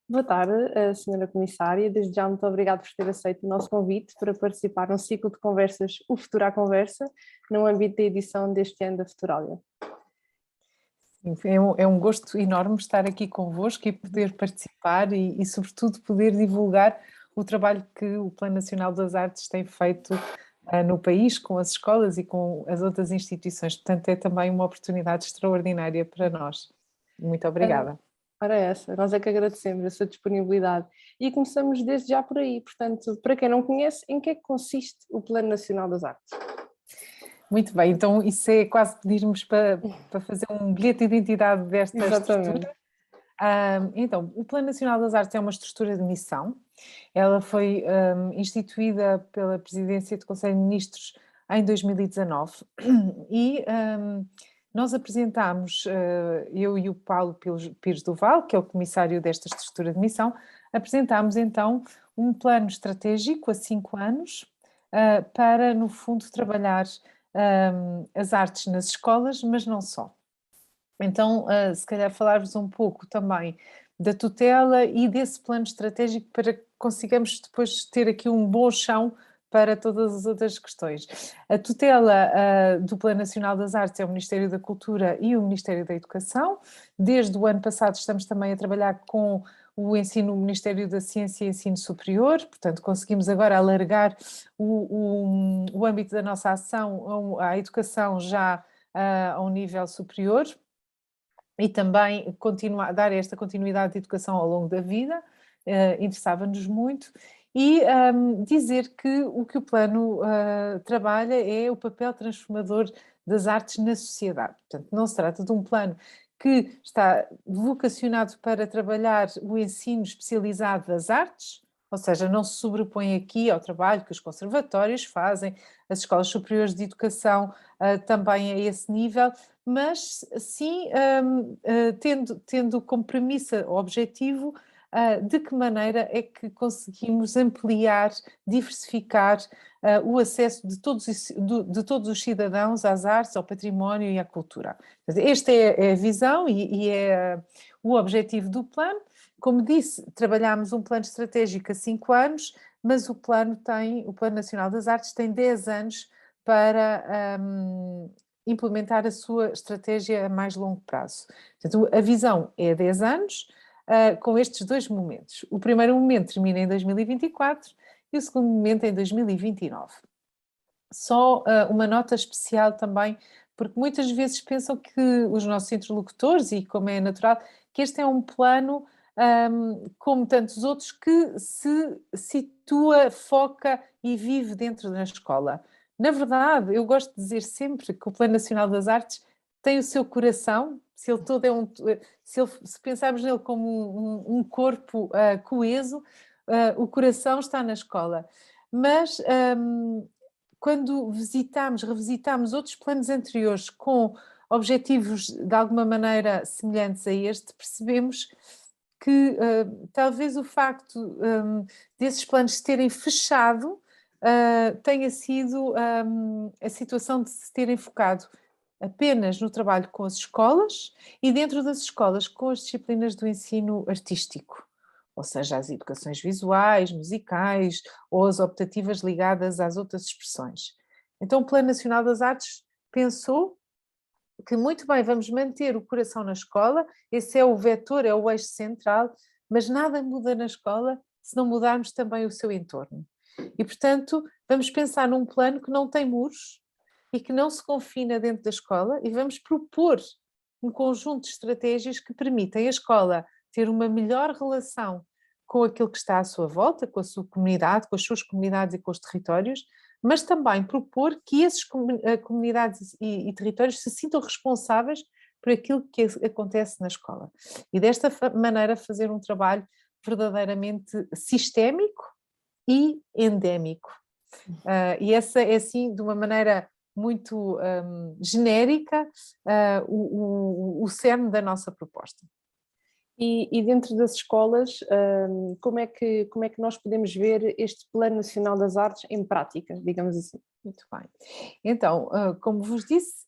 Boa tarde, Senhora Comissária. Desde já, muito obrigada por ter aceito o nosso convite para participar num ciclo de conversas, o Futuro à Conversa, no âmbito da edição deste ano da Futuralia. É um gosto enorme estar aqui convosco e poder participar e, sobretudo, poder divulgar o trabalho que o Plano Nacional das Artes tem feito no país, com as escolas e com as outras instituições. Portanto, é também uma oportunidade extraordinária para nós. Muito obrigada. Ora essa, nós é que agradecemos a sua disponibilidade. E começamos desde já por aí. Portanto, para quem não conhece, em que é que consiste o Plano Nacional das Artes? Muito bem, então isso é quase pedirmos para fazer um bilhete de identidade desta estrutura. Então, o Plano Nacional das Artes é uma estrutura de missão. Ela foi instituída pela Presidência do Conselho de Ministros em 2019 e nós apresentámos, eu e o Paulo Pires Duval, que é o comissário desta estrutura de missão, apresentámos então um plano estratégico a 5 anos para, no fundo, trabalhar as artes nas escolas, mas não só. Então, se calhar falar-vos um pouco também da tutela e desse plano estratégico para que consigamos depois ter aqui um bom chão para todas as outras questões. A tutela do Plano Nacional das Artes é o Ministério da Cultura e o Ministério da Educação. Desde o ano passado estamos também a trabalhar com o Ministério da Ciência e Ensino Superior, portanto conseguimos agora alargar o âmbito da nossa ação à educação já a um nível superior e também dar esta continuidade de educação ao longo da vida, interessava-nos muito. E dizer que o plano trabalha é o papel transformador das artes na sociedade. Portanto, não se trata de um plano que está vocacionado para trabalhar o ensino especializado das artes, ou seja, não se sobrepõe aqui ao trabalho que os conservatórios fazem, as escolas superiores de educação também a esse nível, mas sim tendo como premissa o objetivo de que maneira é que conseguims ampliar, diversificar o acesso de todos os cidadãos às artes, ao património e à cultura. Esta é a visão e é o objetivo do plano. Como disse, trabalhámos um plano estratégico a 5 anos, mas o Plano Nacional das Artes tem 10 anos para implementar a sua estratégia a mais longo prazo. Portanto, a visão é 10 anos, com estes dois momentos. O primeiro momento termina em 2024 e o segundo momento em 2029. Só uma nota especial também, porque muitas vezes pensam que os nossos interlocutores, e como é natural, que este é um plano, como tantos outros, que se situa, foca e vive dentro da escola. Na verdade, eu gosto de dizer sempre que o Plano Nacional das Artes tem o seu coração, se ele todo se pensarmos nele como um corpo coeso, o coração está na escola. Mas quando revisitamos outros planos anteriores com objetivos de alguma maneira semelhantes a este, percebemos que talvez o facto desses planos terem fechado tenha sido a situação de se terem focado apenas no trabalho com as escolas e dentro das escolas com as disciplinas do ensino artístico, ou seja, as educações visuais, musicais ou as optativas ligadas às outras expressões. Então o Plano Nacional das Artes pensou que muito bem, vamos manter o coração na escola, esse é o vetor, é o eixo central, mas nada muda na escola se não mudarmos também o seu entorno. E, portanto, vamos pensar num plano que não tem muros e que não se confina dentro da escola e vamos propor um conjunto de estratégias que permitem à escola ter uma melhor relação com aquilo que está à sua volta, com a sua comunidade, com as suas comunidades e com os territórios, mas também propor que essas comunidades e territórios se sintam responsáveis por aquilo que acontece na escola. E desta maneira fazer um trabalho verdadeiramente sistémico e endémico. E essa é, assim, de uma maneira muito genérica, o cerne da nossa proposta. E dentro das escolas, como é que nós podemos ver este Plano Nacional das Artes em prática, digamos assim? Muito bem. Então, como vos disse,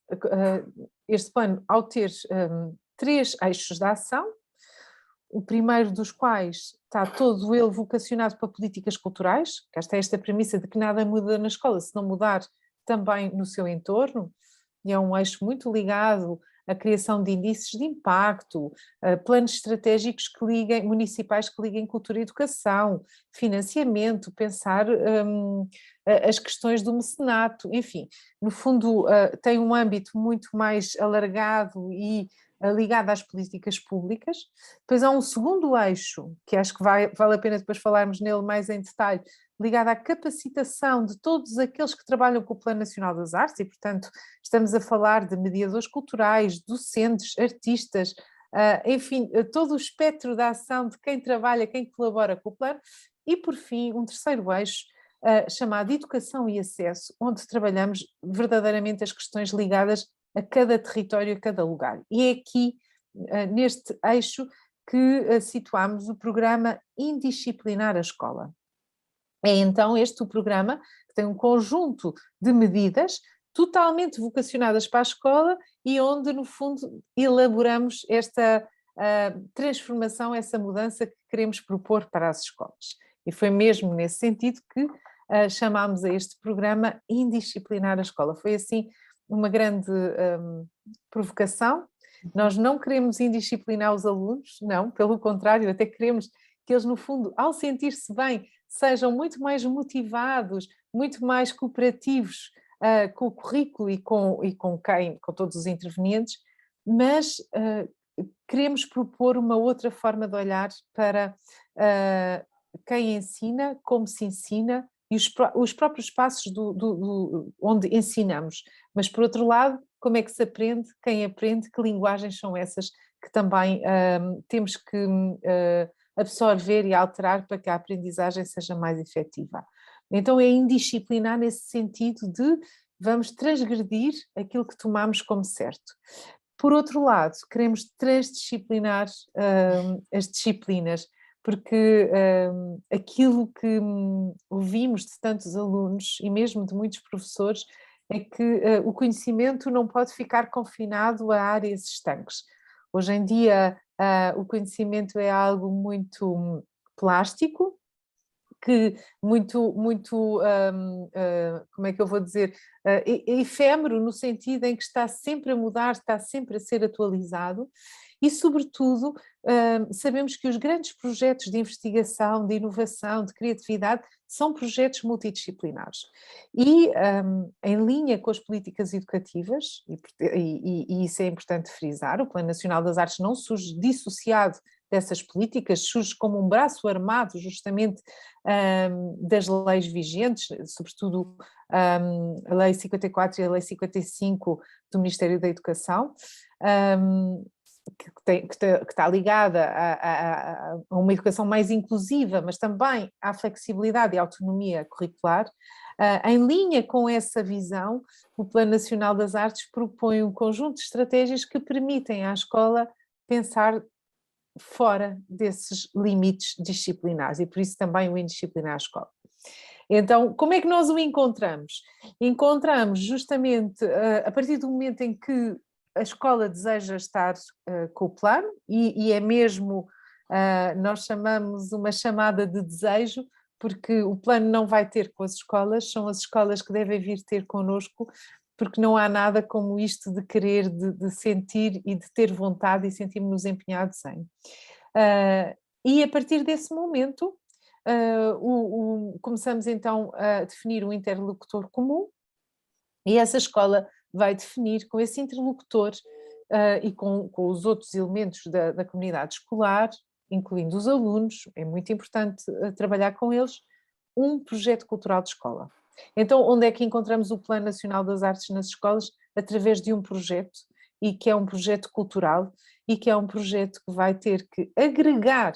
este plano, ao ter 3 eixos de ação, o primeiro dos quais está todo ele vocacionado para políticas culturais, que esta premissa de que nada muda na escola se não mudar também no seu entorno, e é um eixo muito ligado à criação de índices de impacto, planos estratégicos municipais que liguem cultura e educação, financiamento, pensar as questões do mecenato, enfim, no fundo tem um âmbito muito mais alargado e ligado às políticas públicas. Depois há um segundo eixo, que acho que vale a pena depois falarmos nele mais em detalhe, ligado à capacitação de todos aqueles que trabalham com o Plano Nacional das Artes e, portanto, estamos a falar de mediadores culturais, docentes, artistas, enfim, todo o espectro da ação de quem trabalha, quem colabora com o plano. E, por fim, um terceiro eixo, chamado Educação e Acesso, onde trabalhamos verdadeiramente as questões ligadas a cada território, a cada lugar. E é aqui, neste eixo, que situamos o programa Indisciplinar a Escola. É então este o programa que tem um conjunto de medidas totalmente vocacionadas para a escola e onde, no fundo, elaboramos esta transformação, essa mudança que queremos propor para as escolas. E foi mesmo nesse sentido que chamámos a este programa Indisciplinar a Escola. Foi assim uma grande provocação. Nós não queremos indisciplinar os alunos, não, pelo contrário, até queremos que eles, no fundo, ao sentir-se bem, sejam muito mais motivados, muito mais cooperativos com o currículo e com todos os intervenientes, mas queremos propor uma outra forma de olhar para quem ensina, como se ensina e os próprios passos onde ensinamos. Mas, por outro lado, como é que se aprende, quem aprende, que linguagens são essas que também temos que absorver e alterar para que a aprendizagem seja mais efetiva. Então é indisciplinar nesse sentido de vamos transgredir aquilo que tomamos como certo. Por outro lado, queremos transdisciplinar as disciplinas, porque aquilo que ouvimos de tantos alunos e mesmo de muitos professores é que o conhecimento não pode ficar confinado a áreas estanques. Hoje em dia o conhecimento é algo muito plástico, que muito, como é que eu vou dizer, efêmero no sentido em que está sempre a mudar, está sempre a ser atualizado e, sobretudo, sabemos que os grandes projetos de investigação, de inovação, de criatividade são projetos multidisciplinares e em linha com as políticas educativas, e isso é importante frisar, o Plano Nacional das Artes não surge dissociado dessas políticas, surge como um braço armado justamente das leis vigentes, sobretudo a Lei 54 e a Lei 55 do Ministério da Educação, que está ligada a uma educação mais inclusiva, mas também à flexibilidade e autonomia curricular. Em linha com essa visão, o Plano Nacional das Artes propõe um conjunto de estratégias que permitem à escola pensar fora desses limites disciplinares e por isso também o indisciplinar a escola. Então, como é que nós o encontramos? Encontramos justamente a partir do momento em que a escola deseja estar com o plano e é mesmo, nós chamamos uma chamada de desejo, porque o plano não vai ter com as escolas, são as escolas que devem vir ter connosco, porque não há nada como isto de querer, de sentir e de ter vontade e sentirmos-nos empenhados em. E a partir desse momento, começamos então a definir um interlocutor comum e essa escola vai definir com esse interlocutor e com os outros elementos da comunidade escolar, incluindo os alunos, é muito importante trabalhar com eles, um projeto cultural de escola. Então, onde é que encontramos o Plano Nacional das Artes nas escolas? Através de um projeto, e que é um projeto cultural, e que é um projeto que vai ter que agregar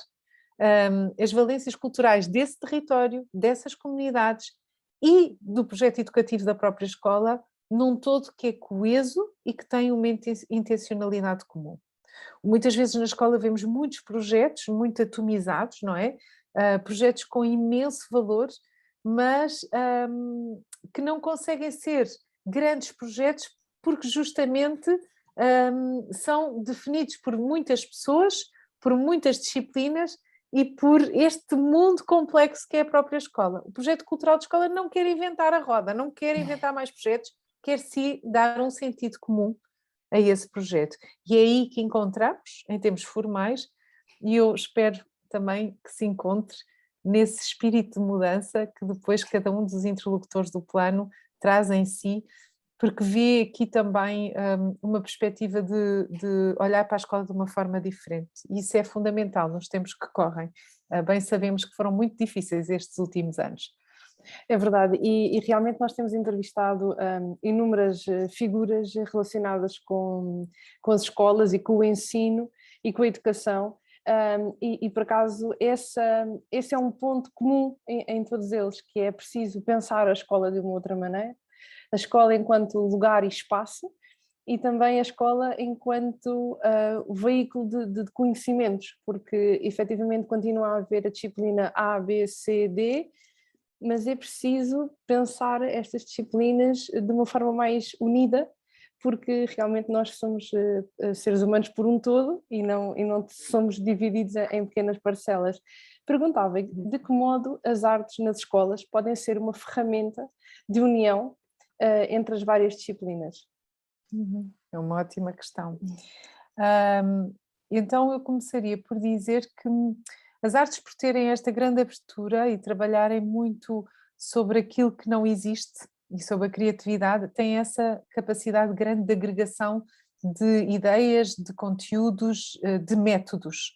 as valências culturais desse território, dessas comunidades e do projeto educativo da própria escola, num todo que é coeso e que tem uma intencionalidade comum. Muitas vezes na escola vemos muitos projetos muito atomizados, não é? Projetos com imenso valor, mas que não conseguem ser grandes projetos porque justamente são definidos por muitas pessoas, por muitas disciplinas e por este mundo complexo que é a própria escola. O projeto cultural de escola não quer inventar a roda, não quer inventar mais projetos, quer sim dar um sentido comum a esse projeto. E é aí que encontramos, em termos formais, e eu espero também que se encontre nesse espírito de mudança que depois cada um dos interlocutores do plano traz em si, porque vê aqui também uma perspectiva de olhar para a escola de uma forma diferente. E isso é fundamental nos tempos que correm. Bem sabemos que foram muito difíceis estes últimos anos. É verdade, e realmente nós temos entrevistado inúmeras figuras relacionadas com as escolas e com o ensino e com a educação, e por acaso esse é um ponto comum em todos eles, que é preciso pensar a escola de uma outra maneira, a escola enquanto lugar e espaço, e também a escola enquanto veículo de conhecimentos, porque efetivamente continua a haver a disciplina A, B, C, D, mas é preciso pensar estas disciplinas de uma forma mais unida, porque realmente nós somos seres humanos por um todo e não somos divididos em pequenas parcelas. Perguntava de que modo as artes nas escolas podem ser uma ferramenta de união entre as várias disciplinas. É uma ótima questão. Então eu começaria por dizer que as artes, por terem esta grande abertura e trabalharem muito sobre aquilo que não existe e sobre a criatividade, têm essa capacidade grande de agregação de ideias, de conteúdos, de métodos.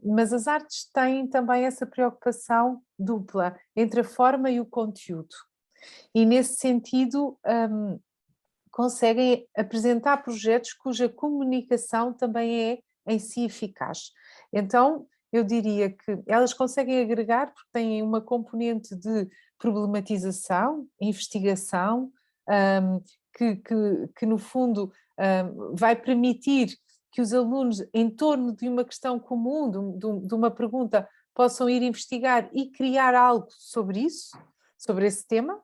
Mas as artes têm também essa preocupação dupla entre a forma e o conteúdo. E nesse sentido conseguem apresentar projetos cuja comunicação também é em si eficaz. Então, eu diria que elas conseguem agregar porque têm uma componente de problematização, investigação, que no fundo vai permitir que os alunos, em torno de uma questão comum, de uma pergunta, possam ir investigar e criar algo sobre isso, sobre esse tema.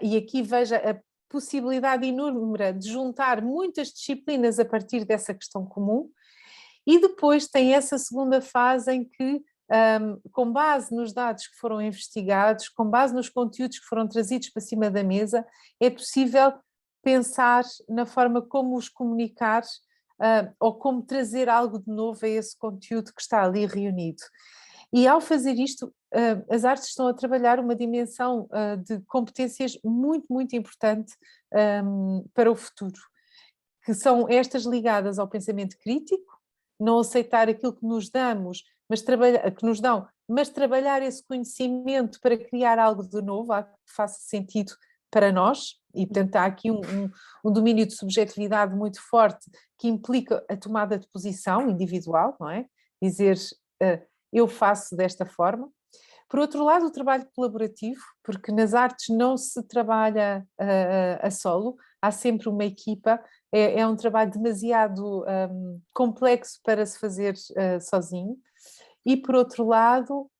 E aqui veja a possibilidade inúmera de juntar muitas disciplinas a partir dessa questão comum, e depois tem essa segunda fase em que, com base nos dados que foram investigados, com base nos conteúdos que foram trazidos para cima da mesa, é possível pensar na forma como os comunicar ou como trazer algo de novo a esse conteúdo que está ali reunido. E ao fazer isto, as artes estão a trabalhar uma dimensão de competências muito, muito importante para o futuro, que são estas ligadas ao pensamento crítico, não aceitar aquilo que nos damos, mas trabalhar esse conhecimento para criar algo de novo, algo que faça sentido para nós, e portanto há aqui um domínio de subjetividade muito forte que implica a tomada de posição individual, não é? Dizer eu faço desta forma. Por outro lado, o trabalho colaborativo, porque nas artes não se trabalha a solo, há sempre uma equipa, é um trabalho demasiado complexo para se fazer sozinho. E por outro lado,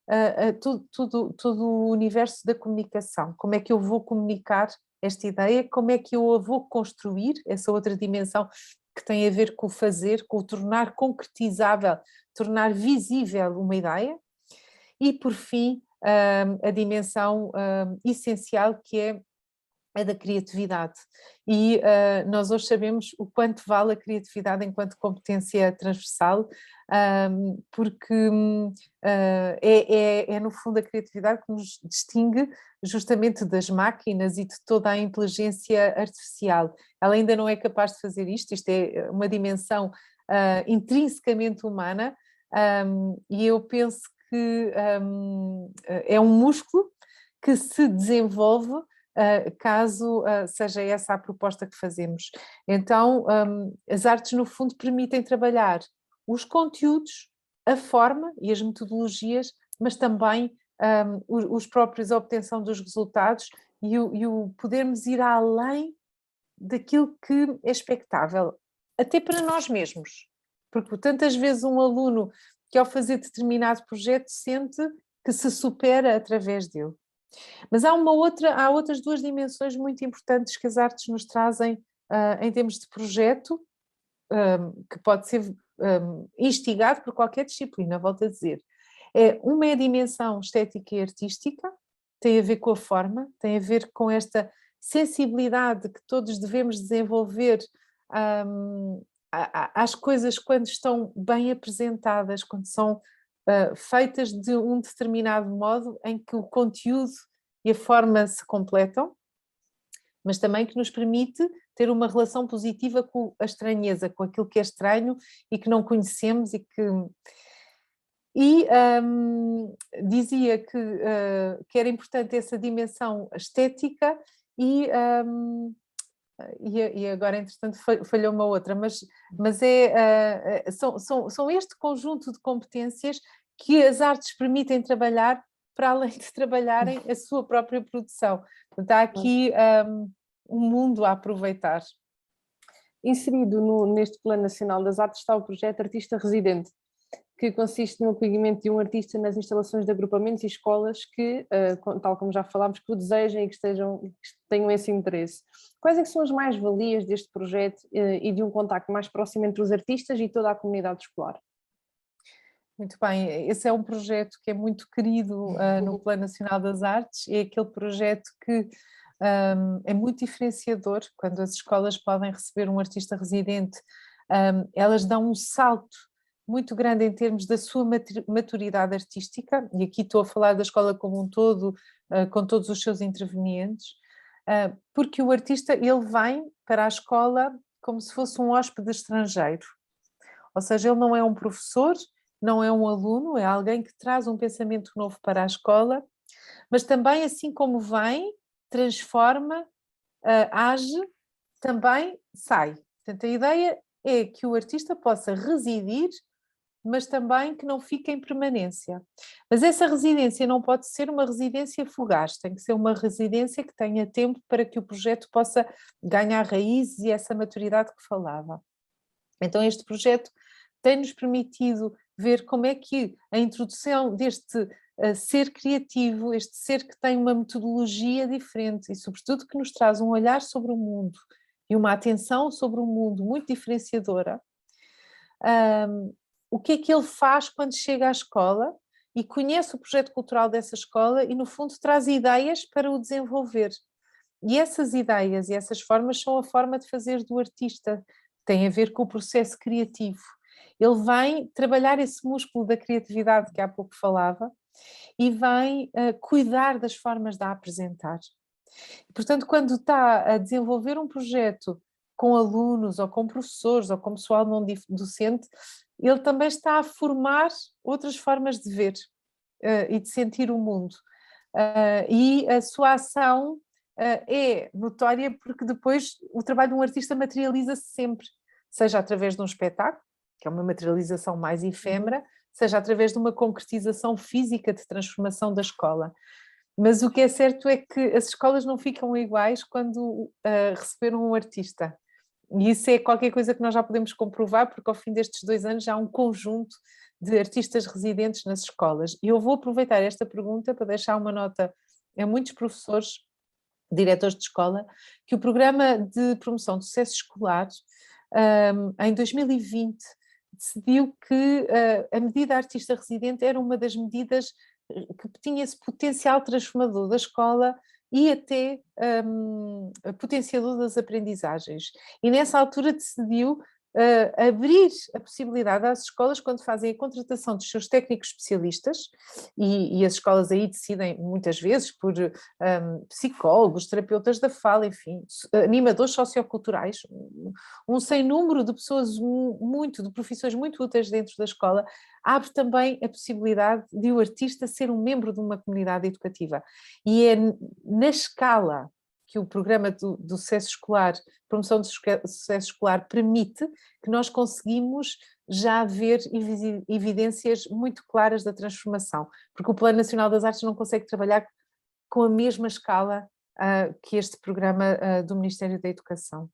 todo o universo da comunicação, como é que eu vou comunicar esta ideia, como é que eu a vou construir, essa outra dimensão que tem a ver com o fazer, com o tornar concretizável, tornar visível uma ideia. E, por fim, a dimensão essencial que é a da criatividade. E nós hoje sabemos o quanto vale a criatividade enquanto competência transversal, porque é no fundo a criatividade que nos distingue justamente das máquinas e de toda a inteligência artificial. Ela ainda não é capaz de fazer isto é uma dimensão intrinsecamente humana, e eu penso que é um músculo que se desenvolve caso seja essa a proposta que fazemos. Então, as artes no fundo permitem trabalhar os conteúdos, a forma e as metodologias, mas também os próprios a obtenção dos resultados e o podermos ir além daquilo que é expectável, até para nós mesmos. Porque tantas vezes um aluno que ao fazer determinado projeto sente que se supera através dele. Mas há outras duas dimensões muito importantes que as artes nos trazem em termos de projeto, que pode ser instigado por qualquer disciplina, volto a dizer. Uma é a dimensão estética e artística, tem a ver com a forma, tem a ver com esta sensibilidade que todos devemos desenvolver às coisas quando estão bem apresentadas, quando são feitas de um determinado modo em que o conteúdo e a forma se completam, mas também que nos permite ter uma relação positiva com a estranheza, com aquilo que é estranho e que não conhecemos e que... dizia que era importante essa dimensão estética e agora, entretanto, falhou uma outra, mas são este conjunto de competências que as artes permitem trabalhar para além de trabalharem a sua própria produção. Portanto, há aqui um mundo a aproveitar. Inserido neste Plano Nacional das Artes está o projeto Artista Residente, que consiste no acolhimento de um artista nas instalações de agrupamentos e escolas que, tal como já falámos, que o desejem e que tenham esse interesse. Quais é que são as mais-valias deste projeto e de um contacto mais próximo entre os artistas e toda a comunidade escolar? Muito bem, esse é um projeto que é muito querido no Plano Nacional das Artes, é aquele projeto que é muito diferenciador. Quando as escolas podem receber um artista residente, elas dão um salto muito grande em termos da sua maturidade artística, e aqui estou a falar da escola como um todo, com todos os seus intervenientes, porque o artista ele vem para a escola como se fosse um hóspede estrangeiro, ou seja, ele não é um professor, não é um aluno, é alguém que traz um pensamento novo para a escola, mas também, assim como vem, transforma, age, também sai. Portanto, a ideia é que o artista possa residir, mas também que não fique em permanência. Mas essa residência não pode ser uma residência fugaz, tem que ser uma residência que tenha tempo para que o projeto possa ganhar raízes e essa maturidade que falava. Então este projeto tem-nos permitido ver como é que a introdução deste ser criativo, este ser que tem uma metodologia diferente e sobretudo que nos traz um olhar sobre o mundo e uma atenção sobre o mundo muito diferenciadora, o que é que ele faz quando chega à escola e conhece o projeto cultural dessa escola e, no fundo, traz ideias para o desenvolver. E essas ideias e essas formas são a forma de fazer do artista, tem a ver com o processo criativo. Ele vem trabalhar esse músculo da criatividade que há pouco falava e vem cuidar das formas de a apresentar. Portanto, quando está a desenvolver um projeto com alunos ou com professores ou com pessoal não docente, ele também está a formar outras formas de ver e de sentir o mundo. E a sua ação é notória porque depois o trabalho de um artista materializa-se sempre, seja através de um espetáculo, que é uma materialização mais efêmera, seja através de uma concretização física de transformação da escola. Mas o que é certo é que as escolas não ficam iguais quando receberam um artista. E isso é qualquer coisa que nós já podemos comprovar, porque ao fim destes 2 anos já há um conjunto de artistas residentes nas escolas. E eu vou aproveitar esta pergunta para deixar uma nota a muitos professores, diretores de escola, que o programa de promoção do sucesso escolar, em 2020, decidiu que a medida artista residente era uma das medidas que tinha esse potencial transformador da escola e até potenciador das aprendizagens. E nessa altura decidiu abrir a possibilidade às escolas, quando fazem a contratação dos seus técnicos especialistas, e as escolas aí decidem muitas vezes por psicólogos, terapeutas da fala, enfim, animadores socioculturais, um sem número de pessoas de profissões muito úteis dentro da escola, abre também a possibilidade de o artista ser um membro de uma comunidade educativa. E é na escala que o programa do sucesso escolar, promoção do sucesso escolar, permite, que nós conseguimos já ver evidências muito claras da transformação, porque o Plano Nacional das Artes não consegue trabalhar com a mesma escala que este programa do Ministério da Educação.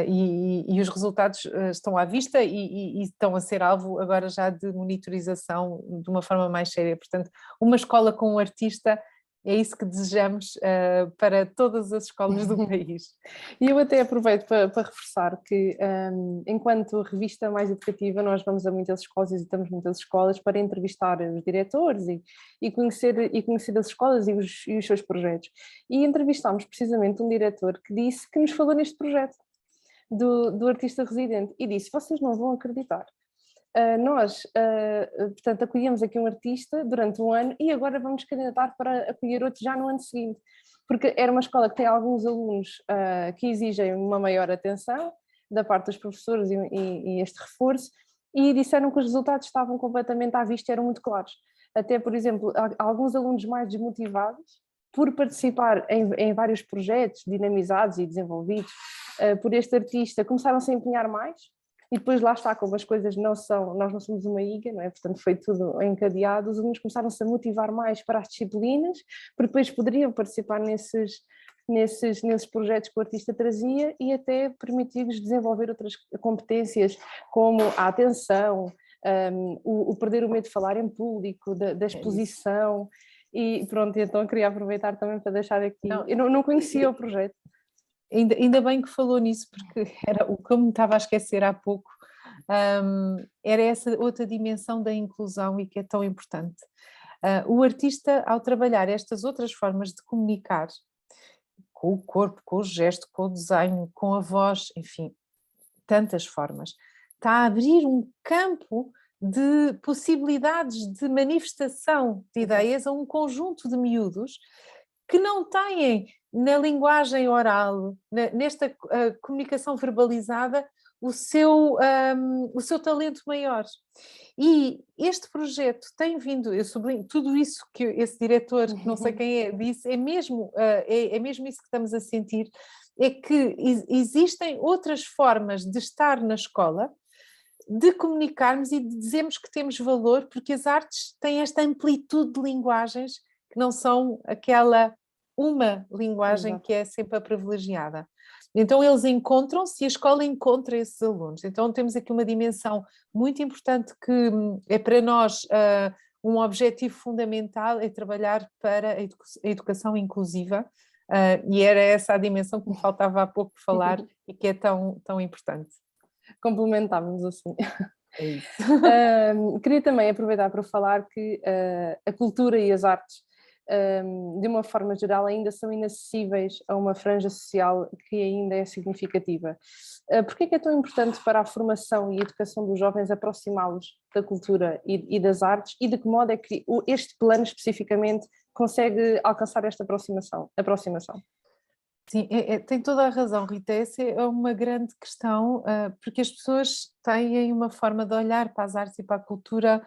E os resultados estão à vista e estão a ser alvo agora já de monitorização de uma forma mais séria. Portanto, uma escola com um artista é isso que desejamos para todas as escolas do país. E eu até aproveito para reforçar que, enquanto revista mais educativa, nós vamos a muitas escolas, visitamos muitas escolas para entrevistar os diretores e conhecer as escolas e os seus projetos. E entrevistámos precisamente um diretor que disse que nos falou neste projeto do artista residente e disse: vocês não vão acreditar. Nós, portanto, acolhemos aqui um artista durante um ano e agora vamos candidatar para acolher outro já no ano seguinte, porque era uma escola que tem alguns alunos que exigem uma maior atenção da parte dos professores e este reforço, e disseram que os resultados estavam completamente à vista, eram muito claros. Até, por exemplo, alguns alunos mais desmotivados por participar em vários projetos dinamizados e desenvolvidos por este artista, começaram-se a empenhar mais. E depois lá está, como as coisas nós não somos uma ilha, não é? Portanto foi tudo encadeado, os alunos começaram-se a motivar mais para as disciplinas, porque depois poderiam participar nesses projetos que o artista trazia e até permitir-lhes desenvolver outras competências, como a atenção, o perder o medo de falar em público, da exposição, e pronto, então queria aproveitar também para deixar aqui, eu não conhecia o projeto. Ainda bem que falou nisso, porque era o que eu me estava a esquecer há pouco, era essa outra dimensão da inclusão e que é tão importante. O artista, ao trabalhar estas outras formas de comunicar, com o corpo, com o gesto, com o desenho, com a voz, enfim, tantas formas, está a abrir um campo de possibilidades de manifestação de ideias a um conjunto de miúdos que não têm na linguagem oral, nesta comunicação verbalizada, o seu talento maior. E este projeto tem vindo, eu sublinho, tudo isso que esse diretor, não sei quem é, disse, é mesmo isso que estamos a sentir, é que existem outras formas de estar na escola, de comunicarmos e de dizermos que temos valor, porque as artes têm esta amplitude de linguagens que não são aquela uma linguagem Exato. que é sempre a privilegiada. Então eles encontram-se e a escola encontra esses alunos. Então temos aqui uma dimensão muito importante que é para nós um objetivo fundamental, é trabalhar para a educação inclusiva, e era essa a dimensão que me faltava há pouco falar e que é tão, tão importante. Complementávamos assim. É isso. Queria também aproveitar para falar que a cultura e as artes, de uma forma geral, ainda são inacessíveis a uma franja social que ainda é significativa. Porquê é que é tão importante para a formação e educação dos jovens aproximá-los da cultura e das artes, e de que modo é que este plano especificamente consegue alcançar esta aproximação? Sim, tem toda a razão, Rita. Essa é uma grande questão, porque as pessoas têm uma forma de olhar para as artes e para a cultura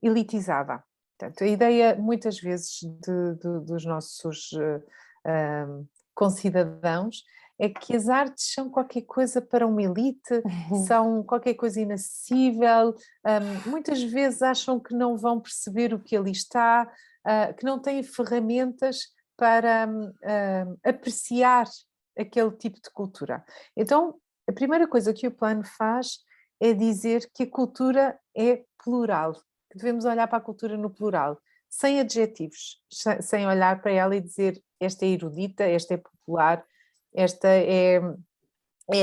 elitizada. Portanto, a ideia, muitas vezes, dos nossos concidadãos é que as artes são qualquer coisa para uma elite, são qualquer coisa inacessível, muitas vezes acham que não vão perceber o que ali está, que não têm ferramentas para apreciar aquele tipo de cultura. Então, a primeira coisa que o plano faz é dizer que a cultura é plural, que devemos olhar para a cultura no plural, sem adjetivos, sem olhar para ela e dizer esta é erudita, esta é popular, esta é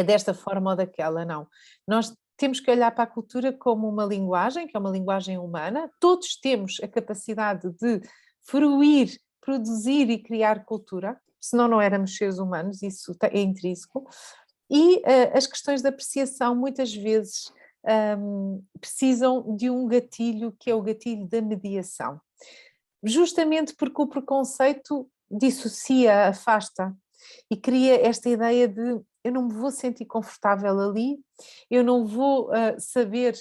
desta forma ou daquela, não. Nós temos que olhar para a cultura como uma linguagem, que é uma linguagem humana, todos temos a capacidade de fruir, produzir e criar cultura, senão não éramos seres humanos, isso é intrínseco, e as questões de apreciação muitas vezes precisam de um gatilho que é o gatilho da mediação, justamente porque o preconceito dissocia, afasta e cria esta ideia de eu não me vou sentir confortável ali, eu não vou saber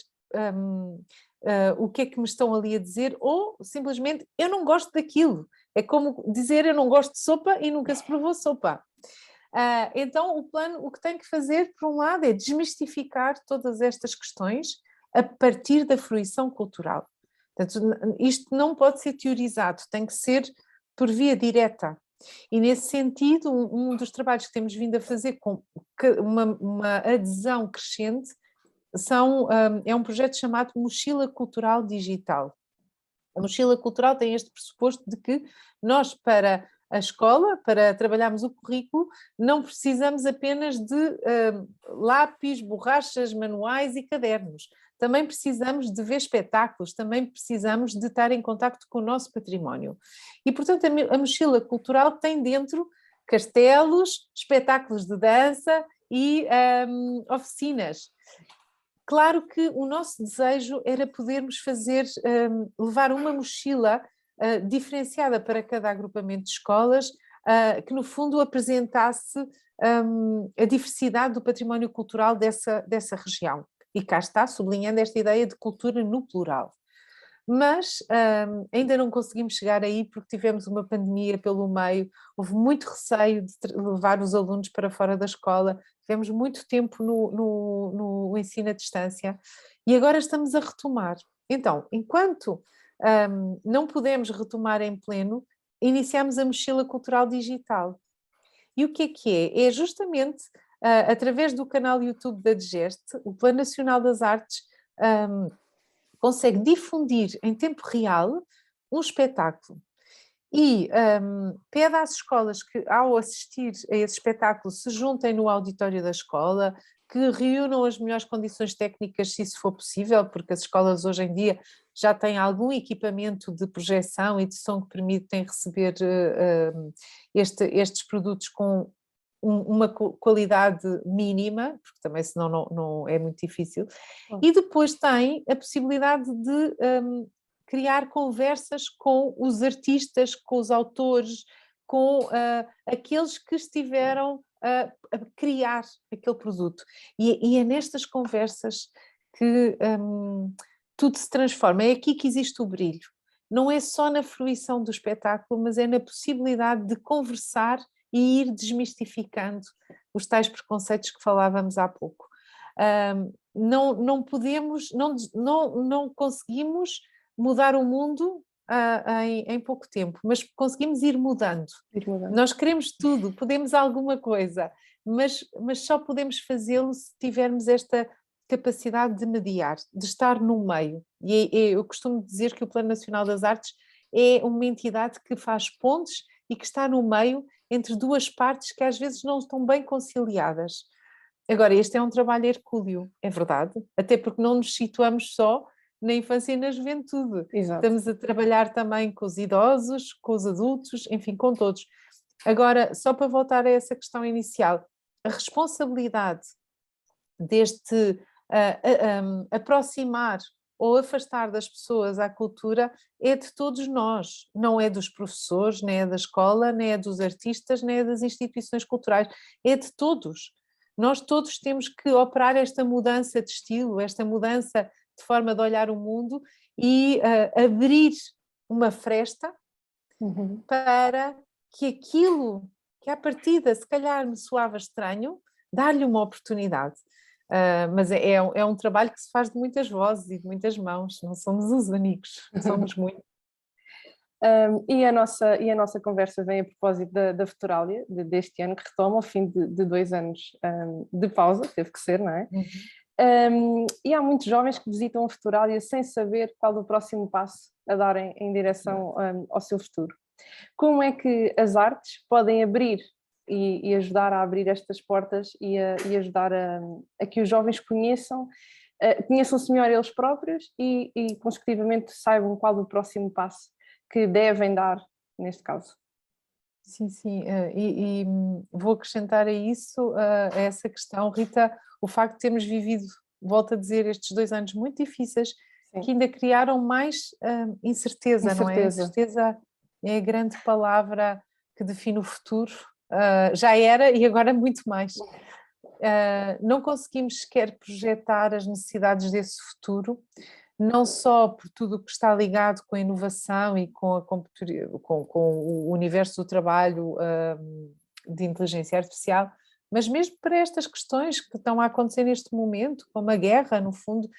o que é que me estão ali a dizer, ou simplesmente eu não gosto daquilo. É como dizer eu não gosto de sopa e nunca se provou sopa. Então o plano o que tem que fazer, por um lado, é desmistificar todas estas questões a partir da fruição cultural. Portanto, isto não pode ser teorizado, tem que ser por via direta. E nesse sentido, um dos trabalhos que temos vindo a fazer com uma adesão crescente é um projeto chamado Mochila Cultural Digital. A mochila cultural tem este pressuposto de que nós, para a escola, para trabalharmos o currículo, não precisamos apenas de lápis, borrachas, manuais e cadernos. Também precisamos de ver espetáculos, também precisamos de estar em contacto com o nosso património. E, portanto, a mochila cultural tem dentro castelos, espetáculos de dança e oficinas. Claro que o nosso desejo era podermos levar uma mochila diferenciada para cada agrupamento de escolas, que no fundo apresentasse a diversidade do património cultural dessa região. E cá está, sublinhando esta ideia de cultura no plural. Mas ainda não conseguimos chegar aí porque tivemos uma pandemia pelo meio, houve muito receio de levar os alunos para fora da escola, tivemos muito tempo no ensino à distância e agora estamos a retomar. Então, enquanto não podemos retomar em pleno, iniciamos a mochila cultural digital. E o que é? É justamente através do canal YouTube da DGEST, o Plano Nacional das Artes consegue difundir em tempo real um espetáculo e pede às escolas que, ao assistir a esse espetáculo, se juntem no auditório da escola, que reúnam as melhores condições técnicas, se isso for possível, porque as escolas hoje em dia já têm algum equipamento de projeção e de som que permitem receber estes produtos com uma qualidade mínima, porque também senão não é muito difícil, e depois tem a possibilidade de criar conversas com os artistas, com os autores, com aqueles que estiveram a criar aquele produto. E é nestas conversas que tudo se transforma, é aqui que existe o brilho. Não é só na fruição do espetáculo, mas é na possibilidade de conversar e ir desmistificando os tais preconceitos que falávamos há pouco. Não podemos, não conseguimos mudar o mundo em pouco tempo, mas conseguimos ir mudando. Nós queremos tudo, podemos alguma coisa, mas só podemos fazê-lo se tivermos esta capacidade de mediar, de estar no meio. E eu costumo dizer que o Plano Nacional das Artes é uma entidade que faz pontes e que está no meio entre duas partes que às vezes não estão bem conciliadas. Agora, este é um trabalho hercúleo, é verdade, até porque não nos situamos só na infância e na juventude. Exato. Estamos a trabalhar também com os idosos, com os adultos, enfim, com todos. Agora, só para voltar a essa questão inicial, a responsabilidade deste aproximar ou afastar das pessoas à cultura é de todos nós, não é dos professores, nem é da escola, nem é dos artistas, nem é das instituições culturais, é de todos. Nós todos temos que operar esta mudança de estilo, esta mudança de forma de olhar o mundo e abrir uma fresta para que aquilo que à partida se calhar me soava estranho, dar-lhe uma oportunidade. Mas é um trabalho que se faz de muitas vozes e de muitas mãos, não somos os únicos, somos muitos. E a nossa conversa vem a propósito da Futuralia deste ano, que retoma ao fim de 2 anos de pausa, teve que ser, não é? E há muitos jovens que visitam a Futuralia sem saber qual o próximo passo a darem em direção ao seu futuro. Como é que as artes podem abrir e ajudar a abrir estas portas e ajudar a que os jovens conheçam-se melhor eles próprios e consecutivamente saibam qual o próximo passo que devem dar neste caso? Sim, e vou acrescentar a isso, a essa questão, Rita, o facto de termos vivido, volto a dizer, estes 2 anos muito difíceis, sim, que ainda criaram mais incerteza, não é? Incerteza é a grande palavra que define o futuro, já era e agora muito mais. Não conseguimos sequer projetar as necessidades desse futuro, não só por tudo o que está ligado com a inovação e com o universo do trabalho de inteligência artificial, mas mesmo para estas questões que estão a acontecer neste momento, como a guerra, no fundo,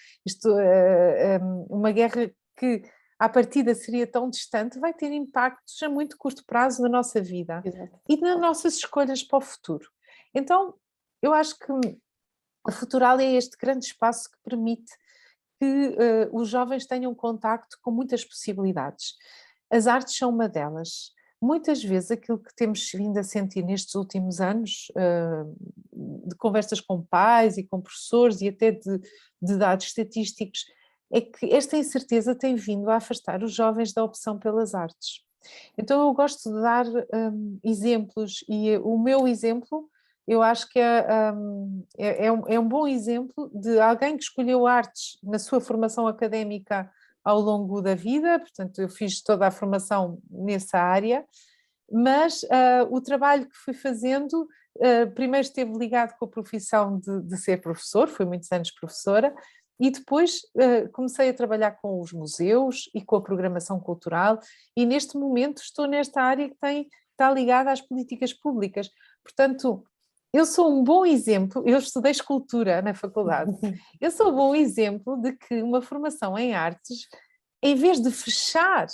uma guerra que à partida seria tão distante, vai ter impactos a muito curto prazo na nossa vida. Exato. E nas nossas escolhas para o futuro. Então, eu acho que a Futuralia é este grande espaço que permite que os jovens tenham contacto com muitas possibilidades. As artes são uma delas. Muitas vezes aquilo que temos vindo a sentir nestes últimos anos, de conversas com pais e com professores e até de dados estatísticos, é que esta incerteza tem vindo a afastar os jovens da opção pelas artes. Então eu gosto de dar exemplos, e o meu exemplo, eu acho que é um bom exemplo de alguém que escolheu artes na sua formação académica ao longo da vida, portanto eu fiz toda a formação nessa área, mas o trabalho que fui fazendo, primeiro esteve ligado com a profissão de ser professor, fui muitos anos professora, e depois comecei a trabalhar com os museus e com a programação cultural, e neste momento estou nesta área que está ligada às políticas públicas. Portanto, eu sou um bom exemplo, eu estudei escultura na faculdade, eu sou um bom exemplo de que uma formação em artes, em vez de fechar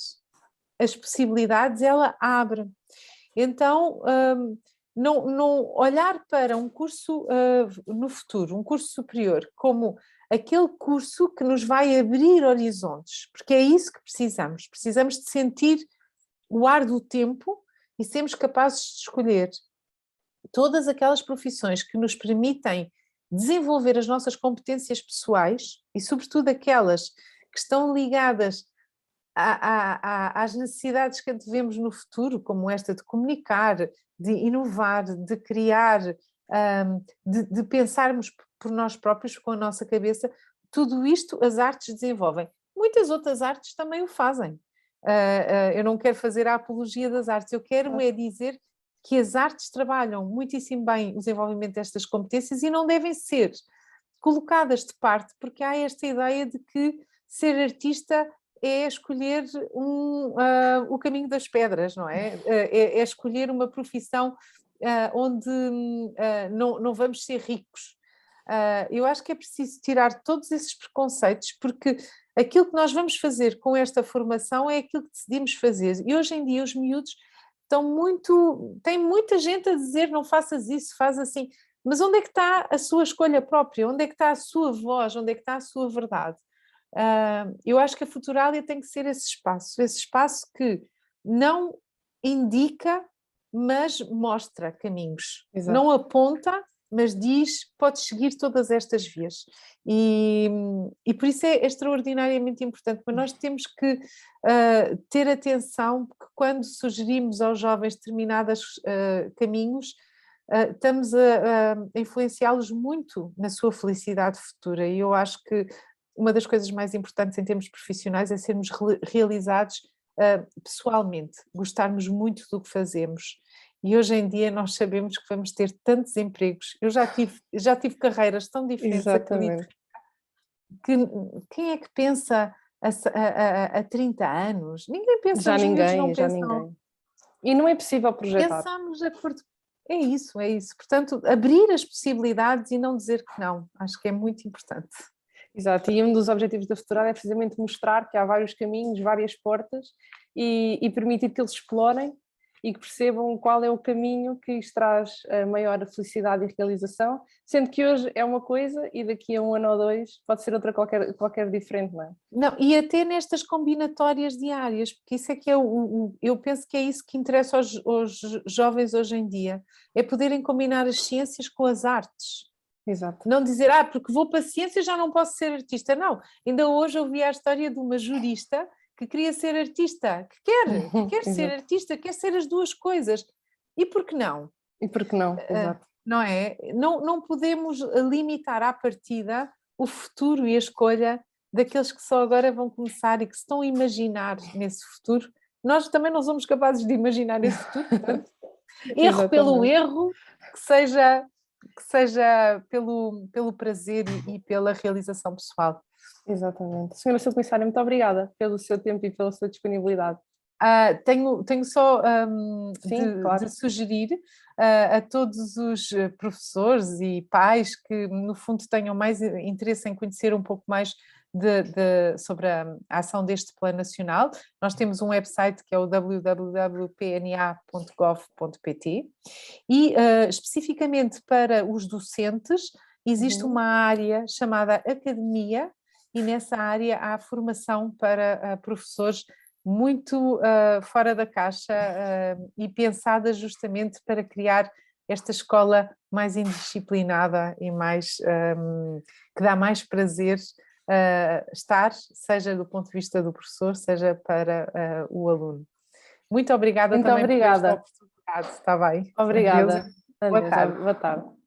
as possibilidades, ela abre. Então, não olhar para um curso no futuro, um curso superior, como aquele curso que nos vai abrir horizontes, porque é isso que precisamos. Precisamos de sentir o ar do tempo e sermos capazes de escolher todas aquelas profissões que nos permitem desenvolver as nossas competências pessoais e, sobretudo, aquelas que estão ligadas às necessidades que antevemos no futuro, como esta de comunicar, de inovar, de criar, de pensarmos por nós próprios, com a nossa cabeça. Tudo isto as artes desenvolvem. Muitas outras artes também o fazem. Eu não quero fazer a apologia das artes, eu quero é dizer que as artes trabalham muitíssimo bem o desenvolvimento destas competências e não devem ser colocadas de parte, porque há esta ideia de que ser artista é escolher o caminho das pedras, não é? É escolher uma profissão onde não vamos ser ricos. Eu acho que é preciso tirar todos esses preconceitos, porque aquilo que nós vamos fazer com esta formação é aquilo que decidimos fazer. E hoje em dia os miúdos tem muita gente a dizer não faças isso, faz assim. Mas onde é que está a sua escolha própria? Onde é que está a sua voz? Onde é que está a sua verdade? Eu acho que a Futuralia tem que ser esse espaço que não indica, mas mostra caminhos. Exato. Não aponta, mas diz, podes seguir todas estas vias. E por isso é extraordinariamente importante, mas nós temos que ter atenção, porque quando sugerimos aos jovens determinados caminhos, estamos a influenciá-los muito na sua felicidade futura, e eu acho que uma das coisas mais importantes em termos profissionais é sermos realizados pessoalmente, gostarmos muito do que fazemos. E hoje em dia nós sabemos que vamos ter tantos empregos. Eu já tive carreiras tão diferentes, acredito, que quem é que pensa a 30 anos? Ninguém pensa, já ninguém. E não é possível projetar. Pensamos de acordo. É isso. Portanto, abrir as possibilidades e não dizer que não. Acho que é muito importante. Exato, e um dos objetivos da Futuralia é precisamente mostrar que há vários caminhos, várias portas e permitir que eles explorem e que percebam qual é o caminho que lhes traz a maior felicidade e realização, sendo que hoje é uma coisa e daqui a 1 ano ou 2 pode ser outra qualquer diferente, não é? Não, e até nestas combinatórias diárias, porque isso é que eu penso que é isso que interessa aos jovens hoje em dia, é poderem combinar as ciências com as artes. Exato. Não dizer, porque vou para a ciência já não posso ser artista. Não, ainda hoje ouvi a história de uma jurista que queria ser artista, que quer ser artista, quer ser as duas coisas. E por que não? Exato. Não é? Não podemos limitar à partida o futuro e a escolha daqueles que só agora vão começar e que se estão a imaginar nesse futuro. Nós também não somos capazes de imaginar esse futuro, portanto, erro pelo erro, que seja pelo prazer e pela realização pessoal. Exatamente. Senhora Subcomissária, muito obrigada pelo seu tempo e pela sua disponibilidade. Tenho só claro. de sugerir a todos os professores e pais que, no fundo, tenham mais interesse em conhecer um pouco mais sobre a ação deste Plano Nacional. Nós temos um website que é o www.pna.gov.pt e, especificamente para os docentes, existe uma área chamada Academia, e nessa área há formação para professores muito fora da caixa e pensada justamente para criar esta escola mais indisciplinada e mais, que dá mais prazer estar, seja do ponto de vista do professor, seja para o aluno. Muito obrigada Muito também por esta obrigada. oportunidade, está bem? Obrigada. Adeus, boa Adeus, tarde. boa tarde.